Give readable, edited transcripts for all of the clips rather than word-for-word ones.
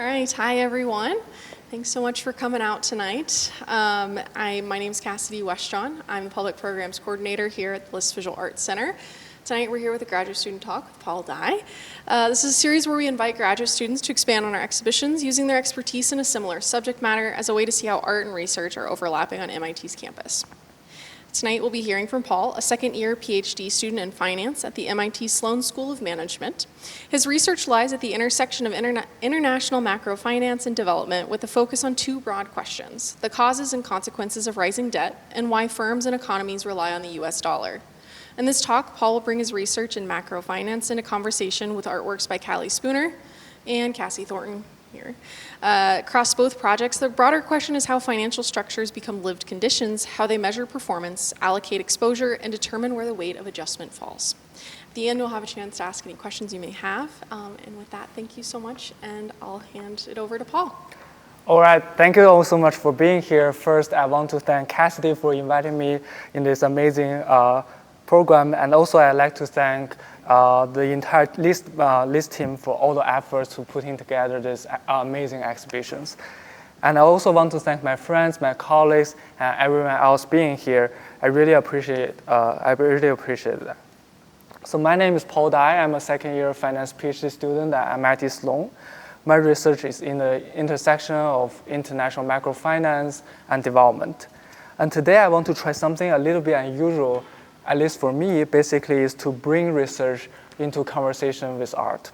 right, hi everyone. Thanks so much for coming out tonight. My name is Cassie Westjohn. I'm the Public Programs Coordinator here at the List Visual Arts Center. Tonight we're here with a graduate student talk with Paul Dye. This is a series where we invite graduate students to expand on our exhibitions using their expertise in a similar subject matter as a way to see how art and research are overlapping on MIT's campus. Tonight we'll be hearing from Paul, a second-year PhD student in finance at the MIT Sloan School of Management. His research lies at the intersection of international macro finance and development with a focus on two broad questions: the causes and consequences of rising debt and why firms and economies rely on the US dollar. In this talk, Paul will bring his research in macro finance into conversation with artworks by Callie Spooner and Cassie Thornton here. Across both projects, the broader question is how financial structures become lived conditions, how they measure performance, allocate exposure, and determine where the weight of adjustment falls. At the end, we'll have a chance to ask any questions you may have. And with that, thank you so much, and I'll hand it over to Paul. All right, thank you all so much for being here. First, I want to thank Cassie for inviting me in this amazing program, and also I'd like to thank the entire List team for all the efforts to putting together these amazing exhibitions. And I also want to thank my friends, my colleagues, and everyone else being here. I really appreciate that. So my name is Paul Dye. I'm a second-year finance PhD student at MIT Sloan. My research is in the intersection of international macrofinance and development. And today I want to try something a little bit unusual, at least for me, basically is to bring research into conversation with art.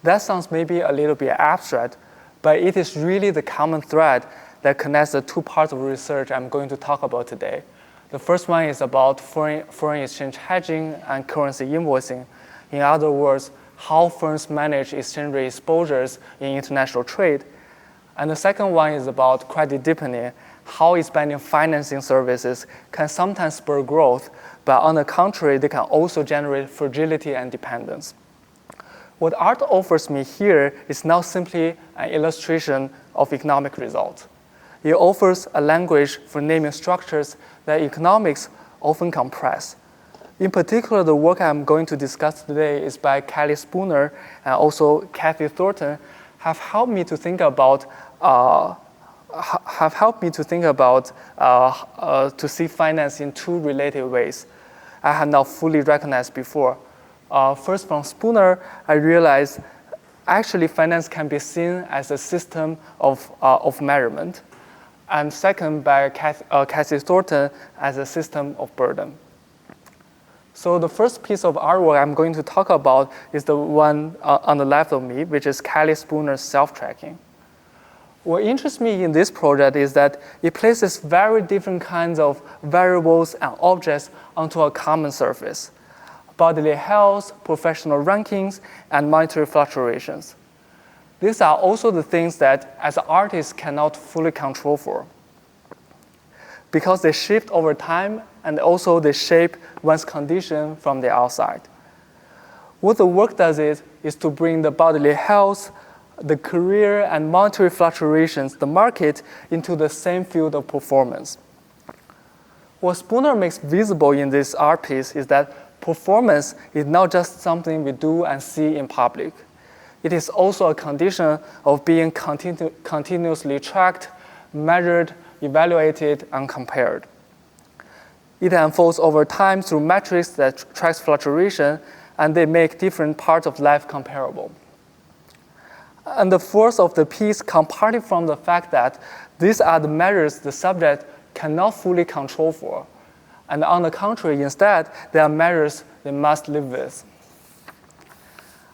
That sounds maybe a little bit abstract, but it is really the common thread that connects the two parts of research I'm going to talk about today. The first one is about foreign exchange hedging and currency invoicing. In other words, how firms manage exchange rate exposures in international trade. And the second one is about credit deepening, how expanding financing services can sometimes spur growth, but on the contrary, they can also generate fragility and dependence. What art offers me here is not simply an illustration of economic results. It offers a language for naming structures that economics often compress. In particular, the work I'm going to discuss today is by Callie Spooner and also Cassie Thornton, have helped me to think about to see finance in two related ways I had not fully recognized before. First, from Spooner, I realized actually finance can be seen as a system of measurement. And second, by Cassie Thornton, as a system of burden. So the first piece of artwork I'm going to talk about is the one on the left of me, which is Callie Spooner's self-tracking. What interests me in this project is that it places very different kinds of variables and objects onto a common surface: bodily health, professional rankings, and monetary fluctuations. These are also the things that, as artists, cannot fully control for, because they shift over time and also they shape one's condition from the outside. What the work does is to bring the bodily health, the career and monetary fluctuations, the market, into the same field of performance. What Spooner makes visible in this art piece is that performance is not just something we do and see in public. It is also a condition of being continuously tracked, measured, evaluated, and compared. It unfolds over time through metrics that tracks fluctuation, and they make different parts of life comparable. And the force of the piece comes partly from the fact that these are the measures the subject cannot fully control for. And on the contrary, instead, they are measures they must live with.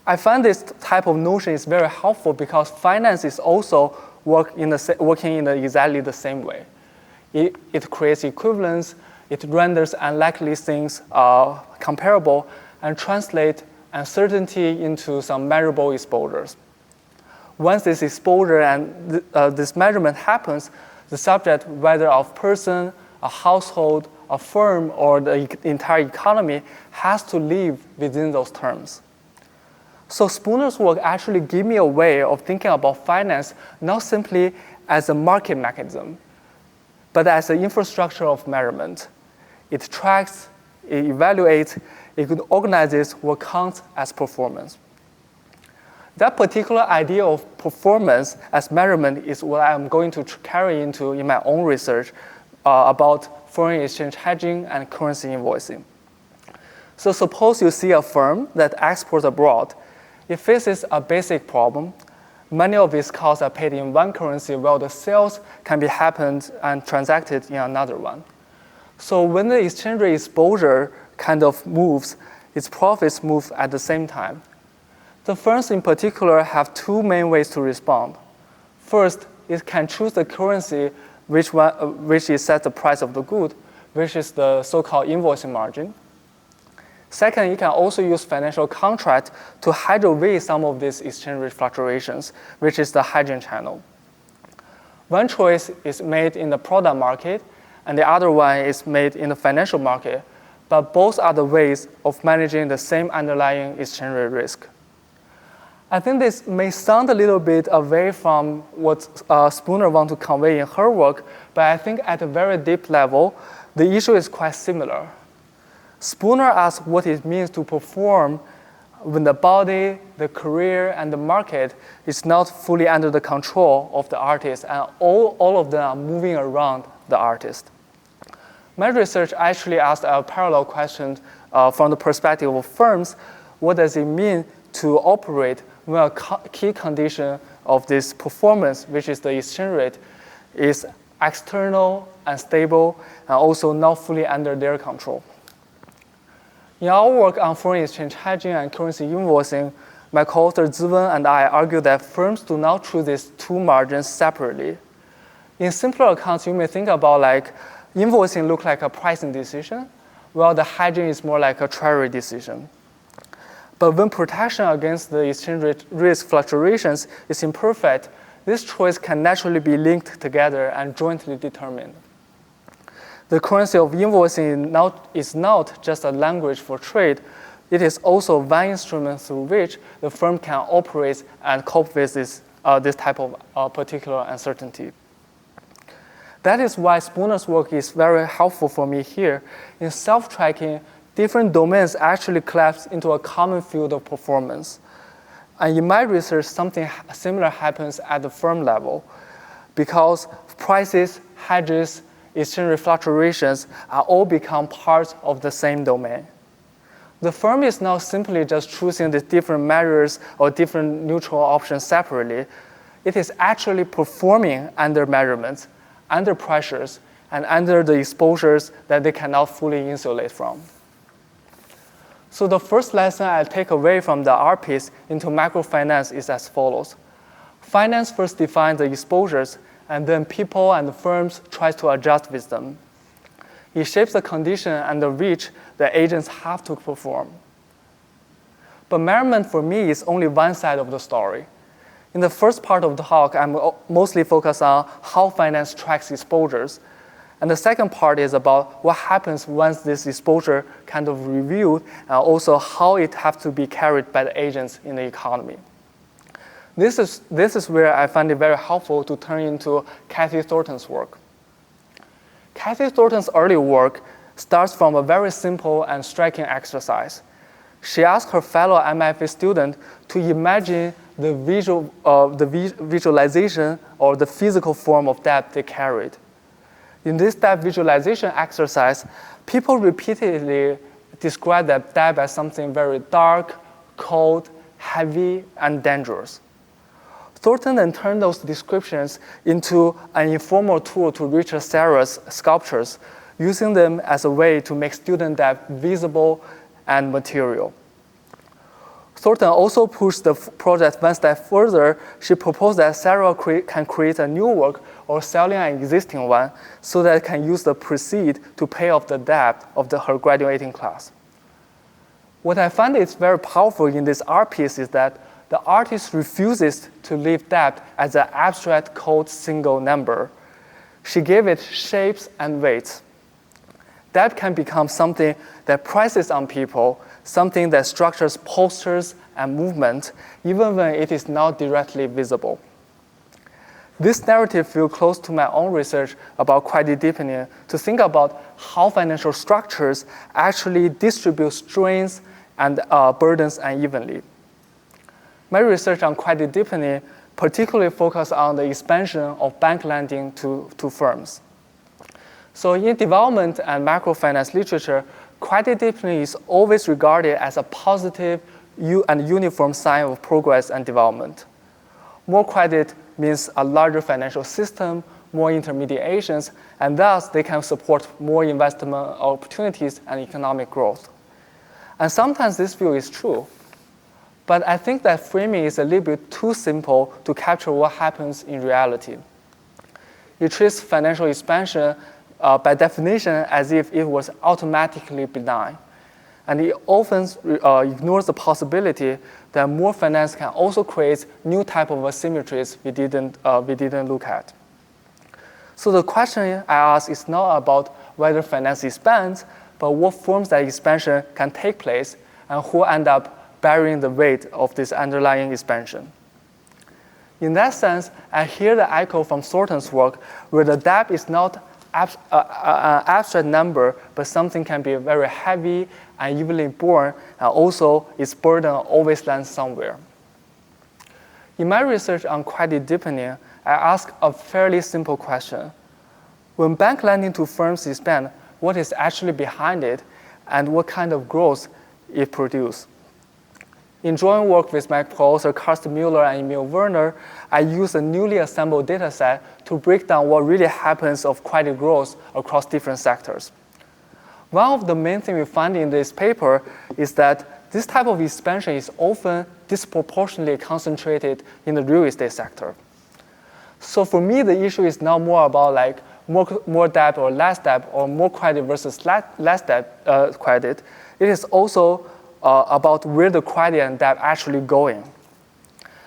I find this type of notion is very helpful because finance is also working in exactly the same way. It creates equivalence, it renders unlikely things comparable, and translates uncertainty into some measurable exposures. Once this exposure and this measurement happens, the subject, whether of person, a household, a firm, or the entire economy, has to live within those terms. So Spooner's work actually gave me a way of thinking about finance not simply as a market mechanism, but as an infrastructure of measurement. It tracks, it evaluates, it organizes what counts as performance. That particular idea of performance as measurement is what I'm going to carry into in my own research about foreign exchange hedging and currency invoicing. So suppose you see a firm that exports abroad. It faces a basic problem. Many of its costs are paid in one currency while the sales can be happened and transacted in another one. So when the exchange rate exposure kind of moves, its profits move at the same time. The firms in particular have two main ways to respond. First, it can choose the currency which is set the price of the good, which is the so-called invoicing margin. Second, it can also use financial contract to hedge away some of these exchange rate fluctuations, which is the hedging channel. One choice is made in the product market, and the other one is made in the financial market, but both are the ways of managing the same underlying exchange rate risk. I think this may sound a little bit away from what Spooner wants to convey in her work, but I think at a very deep level, the issue is quite similar. Spooner asks what it means to perform when the body, the career, and the market is not fully under the control of the artist, and all of them are moving around the artist. My research actually asked a parallel question from the perspective of firms. What does it mean to operate when a key condition of this performance, which is the exchange rate, is external, unstable, and also not fully under their control? In our work on foreign exchange hedging and currency invoicing, my co-author Ziwen and I argue that firms do not choose these two margins separately. In simpler accounts, you may think about like invoicing look like a pricing decision, while the hedging is more like a treasury decision. But when protection against the exchange rate risk fluctuations is imperfect, this choice can naturally be linked together and jointly determined. The currency of invoicing is not just a language for trade. It is also one instrument through which the firm can operate and cope with this type of particular uncertainty. That is why Spooner's work is very helpful for me here. In self-tracking, different domains actually collapse into a common field of performance. And in my research, something similar happens at the firm level because prices, hedges, exchange rate fluctuations are all become part of the same domain. The firm is not simply just choosing the different measures or different neutral options separately. It is actually performing under measurements, under pressures, and under the exposures that they cannot fully insulate from. So the first lesson I take away from the art piece into microfinance is as follows. Finance first defines the exposures, and then people and the firms try to adjust with them. It shapes the condition under which the agents have to perform. But measurement for me is only one side of the story. In the first part of the talk, I'm mostly focused on how finance tracks exposures. And the second part is about what happens once this exposure kind of reviewed, and also how it has to be carried by the agents in the economy. This is where I find it very helpful to turn into Cassie Thornton's work. Cassie Thornton's early work starts from a very simple and striking exercise. She asked her fellow MFA student to imagine the visualization or the physical form of debt they carried. In this debt visualization exercise, people repeatedly describe that debt as something very dark, cold, heavy, and dangerous. Thornton then turned those descriptions into an informal tool to Richard Serra's sculptures, using them as a way to make student debt visible and material. Thornton also pushed the project one step further. She proposed that Serra can create a new work or selling an existing one so that it can use the proceeds to pay off the debt of her graduating class. What I find is very powerful in this art piece is that the artist refuses to leave debt as an abstract cold single number. She gave it shapes and weights. Debt can become something that presses on people, something that structures postures and movement, even when it is not directly visible. This narrative feels close to my own research about credit deepening, to think about how financial structures actually distribute strains and burdens unevenly. My research on credit deepening particularly focused on the expansion of bank lending to firms. So in development and microfinance literature, credit deepening is always regarded as a positive and uniform sign of progress and development. More credit means a larger financial system, more intermediations, and thus they can support more investment opportunities and economic growth. And sometimes this view is true, but I think that framing is a little bit too simple to capture what happens in reality. It treats financial expansion by definition as if it was automatically benign. And it often ignores the possibility that more finance can also create new type of asymmetries we didn't look at. So the question I ask is not about whether finance expands, but what forms that expansion can take place and who end up bearing the weight of this underlying expansion. In that sense, I hear the echo from Thornton's work where the debt is not an abstract number, but something can be very heavy and evenly borne, and also its burden always lands somewhere. In my research on credit deepening, I ask a fairly simple question. When bank lending to firms expand, what is actually behind it, and what kind of growth it produces? In joint work with my co-author Karsten Müller and Emil Werner, I used a newly assembled data set to break down what really happens of credit growth across different sectors. One of the main things we find in this paper is that this type of expansion is often disproportionately concentrated in the real estate sector. So for me, the issue is not more about like more debt or less debt, or more credit versus less debt credit. It is also about where the credit and debt actually going.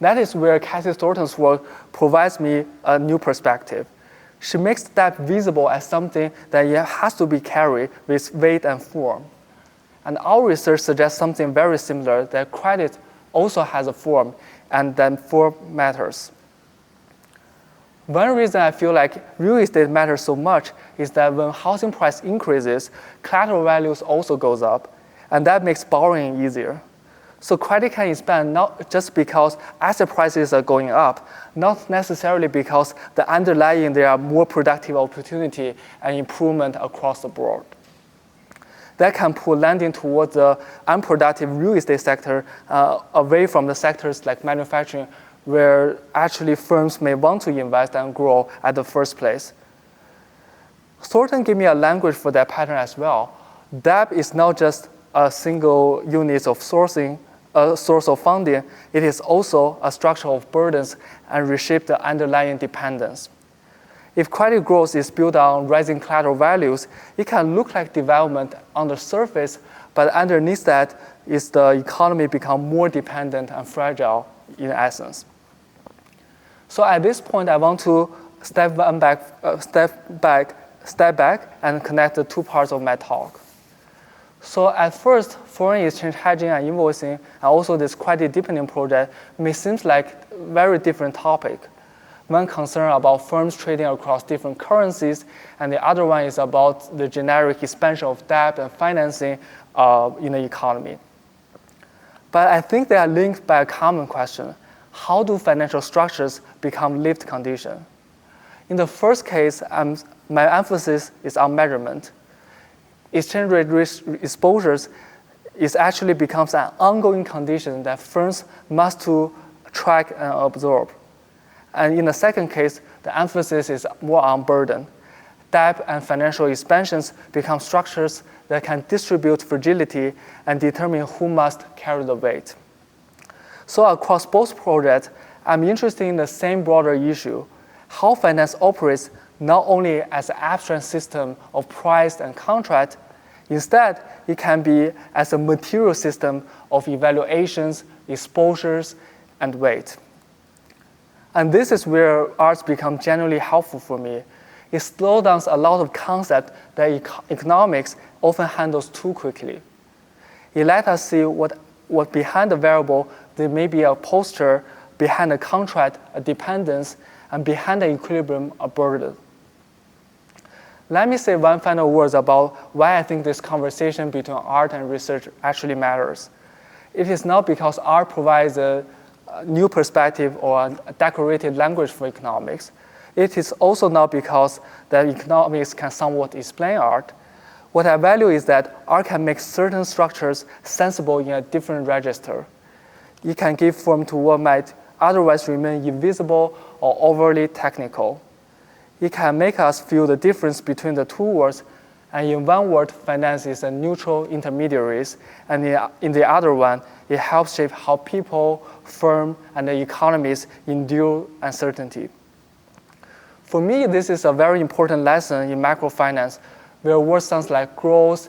That is where Cassie Thornton's work provides me a new perspective. She makes debt visible as something that has to be carried with weight and form. And our research suggests something very similar, that credit also has a form, and then form matters. One reason I feel like real estate matters so much is that when housing price increases, collateral values also goes up, and that makes borrowing easier. So credit can expand not just because asset prices are going up, not necessarily because the underlying there are more productive opportunity and improvement across the board. That can pull lending towards the unproductive real estate sector away from the sectors like manufacturing, where actually firms may want to invest and grow at the first place. Thornton gave me a language for that pattern as well. Debt is not just a single unit of sourcing, a source of funding, it is also a structure of burdens and reshape the underlying dependence. If credit growth is built on rising collateral values, it can look like development on the surface, but underneath that is the economy become more dependent and fragile in essence. So at this point, I want to step back and connect the two parts of my talk. So at first, foreign exchange hedging and invoicing, and also this credit deepening project may seem like a very different topic. One concern about firms trading across different currencies, and the other one is about the generic expansion of debt and financing in the economy. But I think they are linked by a common question. How do financial structures become lived condition? In the first case, my emphasis is on measurement. Exchange rate risk exposures actually becomes an ongoing condition that firms must to track and absorb. And in the second case, the emphasis is more on burden. Debt and financial expansions become structures that can distribute fragility and determine who must carry the weight. So across both projects, I'm interested in the same broader issue, how finance operates not only as an abstract system of price and contract, instead, it can be as a material system of evaluations, exposures, and weight. And this is where arts become generally helpful for me. It slows down a lot of concepts that economics often handles too quickly. It lets us see what behind the variable, there may be a posture, behind a contract, a dependence, and behind the equilibrium, a burden. Let me say one final word about why I think this conversation between art and research actually matters. It is not because art provides a new perspective or a decorated language for economics. It is also not because that economics can somewhat explain art. What I value is that art can make certain structures sensible in a different register. It can give form to what might otherwise remain invisible or overly technical. It can make us feel the difference between the two words, and in one word, finance is a neutral intermediaries, and in the other one, it helps shape how people, firms, and the economies endure uncertainty. For me, this is a very important lesson in microfinance, where words sounds like growth,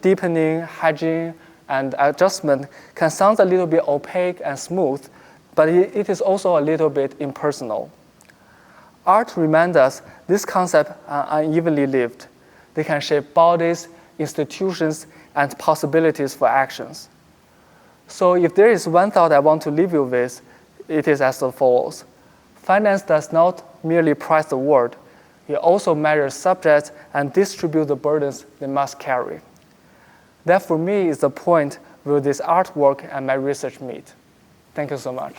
deepening, hedging, and adjustment can sound a little bit opaque and smooth, but it is also a little bit impersonal. Art reminds us these concepts are unevenly lived. They can shape bodies, institutions, and possibilities for actions. So if there is one thought I want to leave you with, it is as follows. Finance does not merely price the world. It also measures subjects and distributes the burdens they must carry. That, for me, is the point where this artwork and my research meet. Thank you so much.